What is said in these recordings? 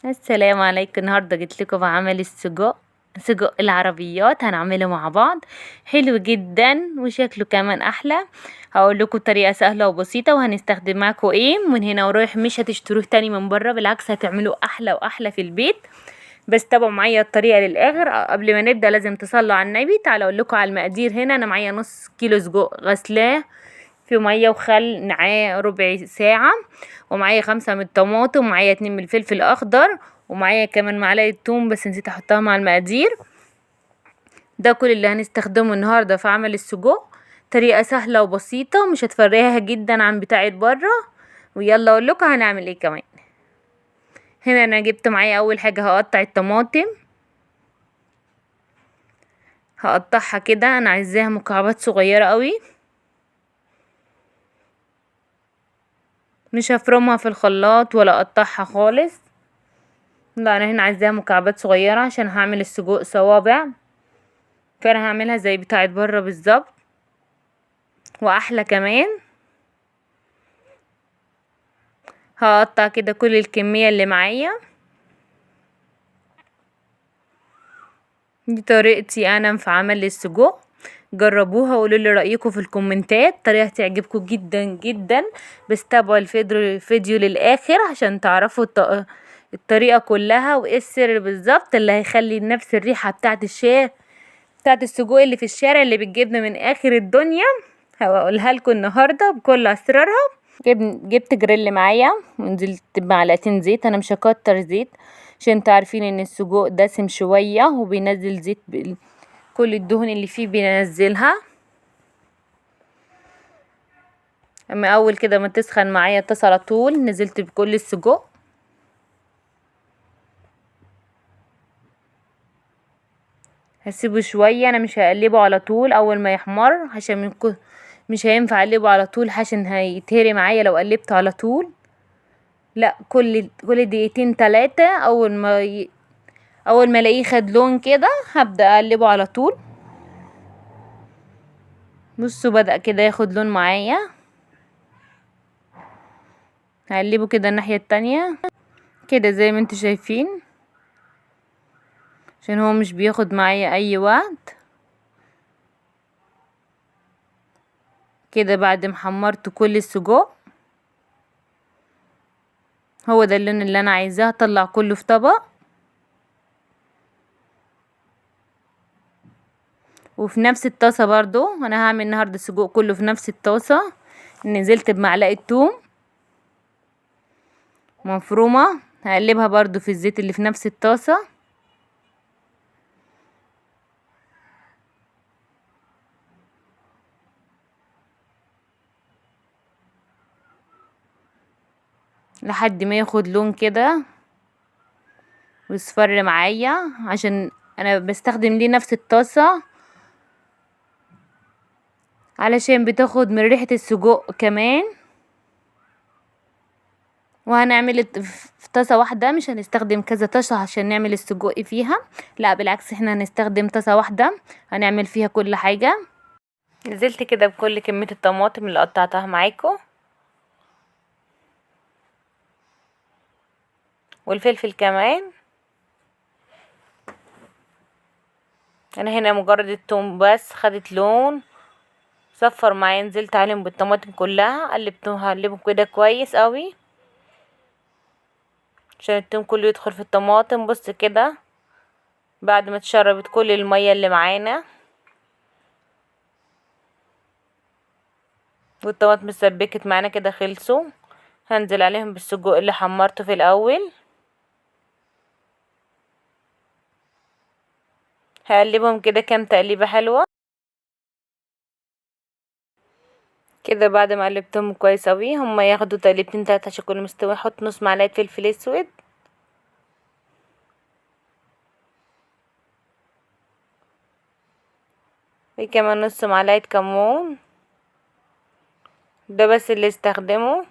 السلام عليكم. النهارده جيت لكم بعمل سجق العربيات، هنعمله مع بعض. حلو جدا وشكله كمان احلى. هقول لكم طريقه سهله وبسيطه، وهنستخدم معاكم ايه من هنا ورايح. مش هتشتروه تاني من بره، بالعكس هتعملوه احلى واحلى في البيت. بس تابعوا معايا الطريقه للاخر. قبل ما نبدا لازم تصلوا على النبي. تعالوا اقول لكم على المقادير. هنا انا معايا نص كيلو سجق غسلاه في ميه وخل نعاه ربع ساعه، ومعايا 5 من الطماطم، ومعايا 2 من الفلفل الاخضر، ومعايا كمان معلقه توم بس نسيت احطها مع المقادير. ده كل اللي هنستخدمه النهارده في عمل السجق. طريقه سهله وبسيطه ومش هتفرقها جدا عن بتاعه بره. ويلا اقول لكم هنعمل ايه كمان. هنا انا جبت معايا اول حاجه هقطع الطماطم. هقطعها كده، انا عايزاها مكعبات صغيره قوي، مش هفرمها في الخلاط ولا اقطعها خالص. لا، انا هنا عايزاها مكعبات صغيره عشان هعمل السجق صوابع، فانا هعملها زي بتاعه بره بالظبط واحلى كمان. هقطع كده كل الكميه اللي معايا. دي طريقتي انا في عمل السجق. جربوها وقولوا لي رايكم في الكومنتات. طريقه تعجبكم جدا جدا. بس تابعوا الفيديو للاخر عشان تعرفوا الطريقه كلها وايه السر بالظبط اللي هيخلي نفس الريحه بتاعه بتاعه السجق اللي في الشارع اللي بتجيبنا من اخر الدنيا. هقولها لكم النهارده بكل اسرارها. جبت جريل معايا ونزلت بمعلقتين زيت. انا مش هكتر زيت عشان انتوا عارفين ان السجق دسم شويه وبينزل زيت كل الدهون اللي فيه بينزلها. اما اول كده ما تسخن معايا الطاسه على طول نزلت بكل السجق. هسيبه شويه، انا مش هقلبه على طول اول ما يحمر عشان مش هينفع اقلبه على طول عشان هيتهري معايا لو قلبته على طول. لا، كل دقيقتين 3 اول ما الاقيه خد لون كده هبدأ اقلبه على طول. بصوا بدأ كده ياخد لون معايا. هقلبه كده الناحية التانية كده زي ما انتوا شايفين عشان هو مش بياخد معايا اي وقت. كده بعد ما حمرت كل السجق هو ده اللون اللي انا عايزاه. اطلع كله في طبق، وفي نفس الطاسة برضو انا هعمل النهاردة السجق كله في نفس الطاسة. نزلت بمعلقة توم مفرومة، هقلبها برضو في الزيت اللي في نفس الطاسة. لحد ما ياخد لون كده ويصفر معايا، عشان انا بستخدم ليه نفس الطاسة علشان بتاخد من ريحة السجق كمان. وهنعمل في طاسة واحدة، مش هنستخدم كذا طاسة عشان نعمل السجق فيها. لا بالعكس، احنا هنستخدم طاسة واحدة هنعمل فيها كل حاجة. نزلت كده بكل كمية الطماطم اللي قطعتها معاكم والفلفل كمان. انا هنا مجرد التوم بس خدت لون صفر معايا، نزلت عليهم بالطماطم كلها هقلبهم كده كويس قوي عشان التوم كله يدخل في الطماطم. بص كده بعد ما اتشربت كل المية اللي معانا والطماطم اتسبكت معانا كده خلصوا، هنزل عليهم بالسجق اللي حمرته في الاول. هقلبهم كده كام تقليبة حلوة كده. بعد ما قلبتهم كويس اوي هما ياخدوا تقليبتين 3 عشان يكونوا مستوي. احط نص معلقة فلفل اسود، وكمان نص معلقة كمون. ده بس اللي استخدمه.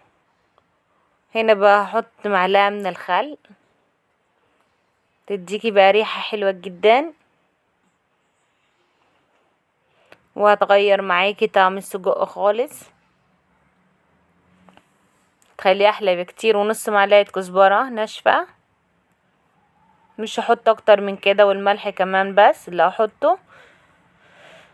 هنا بقى هحط معلقة من الخل تديكي بقى ريحة حلوة جدا وهتغير معاكي طعم السجق خالص، تخليه احلى بكتير. ونص معلقة كزبرة ناشفة. مش هحط اكتر من كده، والملح كمان بس اللي هحطه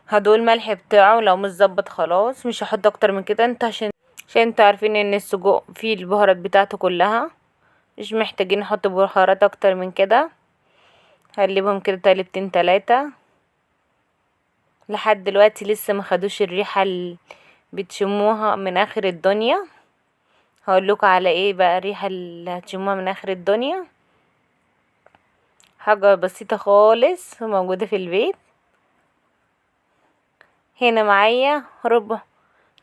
هدول الملح بتاعه. لو مش ظبط خلاص مش هحط اكتر من كده. انت عشان انتوا عارفين ان السجق فيه البهارات بتاعته كلها، مش محتاجين نحط بهارات اكتر من كده. هقلبهم كده تقلبتين 3. لحد دلوقتي لسه ما خدوش الريحه اللي بتشموها من اخر الدنيا. هقولكوا على ايه بقى الريحه اللي هتشموها من اخر الدنيا. حاجه بسيطه خالص موجوده في البيت. هنا معايا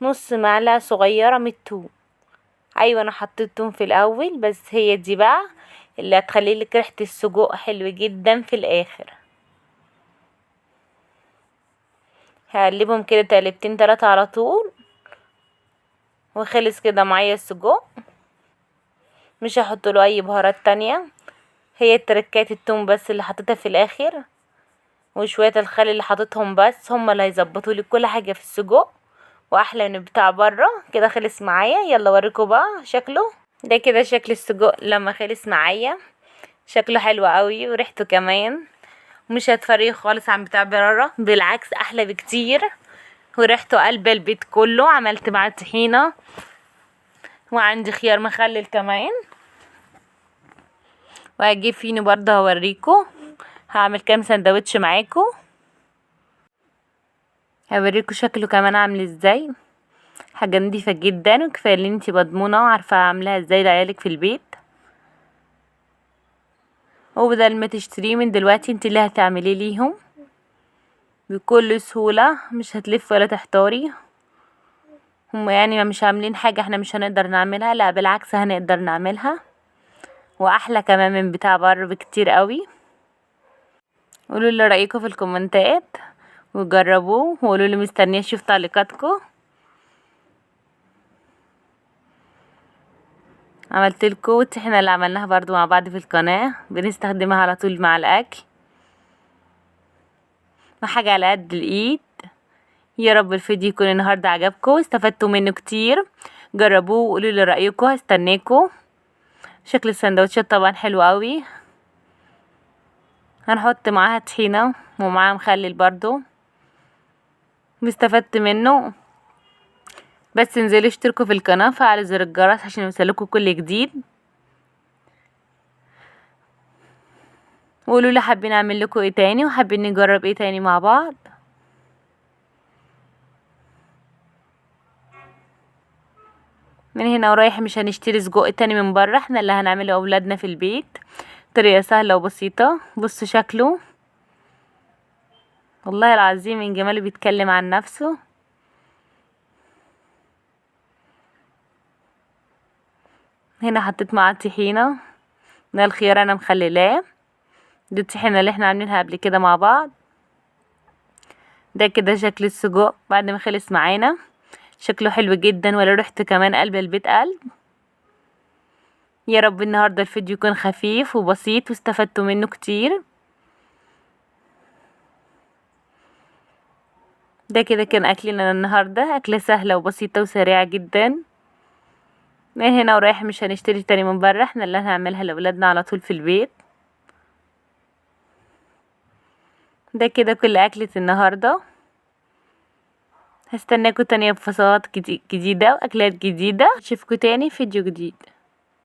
نص معلقه صغيره من الثوم. ايوه انا حطيت توم في الاول، بس هي دي بقى اللي هتخلي لك ريحه السجق حلو جدا في الاخر. هقلبهم كده تقلبتين 3 على طول، وخلص كده معايا السجق. مش هحط له اي بهارات تانية، هي التركات التوم بس اللي حطيتها في الاخر، وشويه الخل اللي حطيتهم بس هم اللي هيظبطوا لي كل حاجه في السجق، واحلى من بتاع بره. كده خلص معايا. يلا اوريكم بقى شكله. ده كده شكل السجق لما خلص معايا. شكله حلو قوي وريحته كمان مش هتفرق خالص عن بتاع بره، بالعكس احلى بكتير، وريحته قلب البيت كله. عملت معاه طحينه، وعندي خيار مخلل كمان، وهجيب فينو برضه هوريكم. هعمل كام سندوتش معاكم، هوريكم شكله كمان عامل ازاي. حاجه نضيفه جدا، وكفايه ان انتي مضمونه وعارفه عاملاها ازاي لعيالك في البيت. وبدل ما تشتريه من دلوقتي انتي اللي هتعمليه ليهم بكل سهوله، مش هتلف ولا تحتاري. هم يعني ما مش عاملين حاجه احنا مش هنقدر نعملها، لا بالعكس هنقدر نعملها، واحلى كمان من بتاع بره بكتير قوي. قولوا لي رايكم في الكومنتات، وجربوه وقولوا لي، مستنيه اشوف تعليقاتكم. عملت لكم الطحينه اللي عملناها برضو مع بعض في القناه، بنستخدمها على طول مع الاكل، وحاجه على قد الايد. يا رب الفيديو يكون النهارده عجبكم واستفدتوا منه كتير. جربوه وقولوا لي رايكم، هستناكم. شكل السندوتشات طبعا حلو قوي. هنحط معاها طحينه ومعاها مخلل برضو، واستفدت منه. بس انزلوا اشتركوا في القناه، فعلوا زر الجرس عشان يوصلكوا كل جديد. وقولوا لي حابين اعمل لكم ايه تاني، وحابين نجرب ايه تاني مع بعض. من هنا ورايح مش هنشتري سجق تاني من بره، احنا اللي هنعمله اولادنا في البيت. طريقه سهله وبسيطه. بصوا شكله، والله العظيم من جماله بيتكلم عن نفسه. هنا حطيت معاه طحينه، ده الخيار انا مخللاه، دي الطحينه اللي احنا عاملينها قبل كده مع بعض. ده كده شكل السجق بعد ما خلص معانا. شكله حلو جدا، ولا ريحته كمان قلب البيت قلب. يا رب النهارده الفيديو يكون خفيف وبسيط واستفدتوا منه كتير. ده كده كان اكلنا النهارده، اكله سهله وبسيطه وسريعه جدا. من هنا ورايح مش هنشتري تاني من بره، احنا اللي هنعملها لاولادنا على طول في البيت. ده كده كل اكلة النهارده. هستناكوا تاني بفصلات جديدة واكلات جديدة. اشوفكوا تاني في فيديو جديد.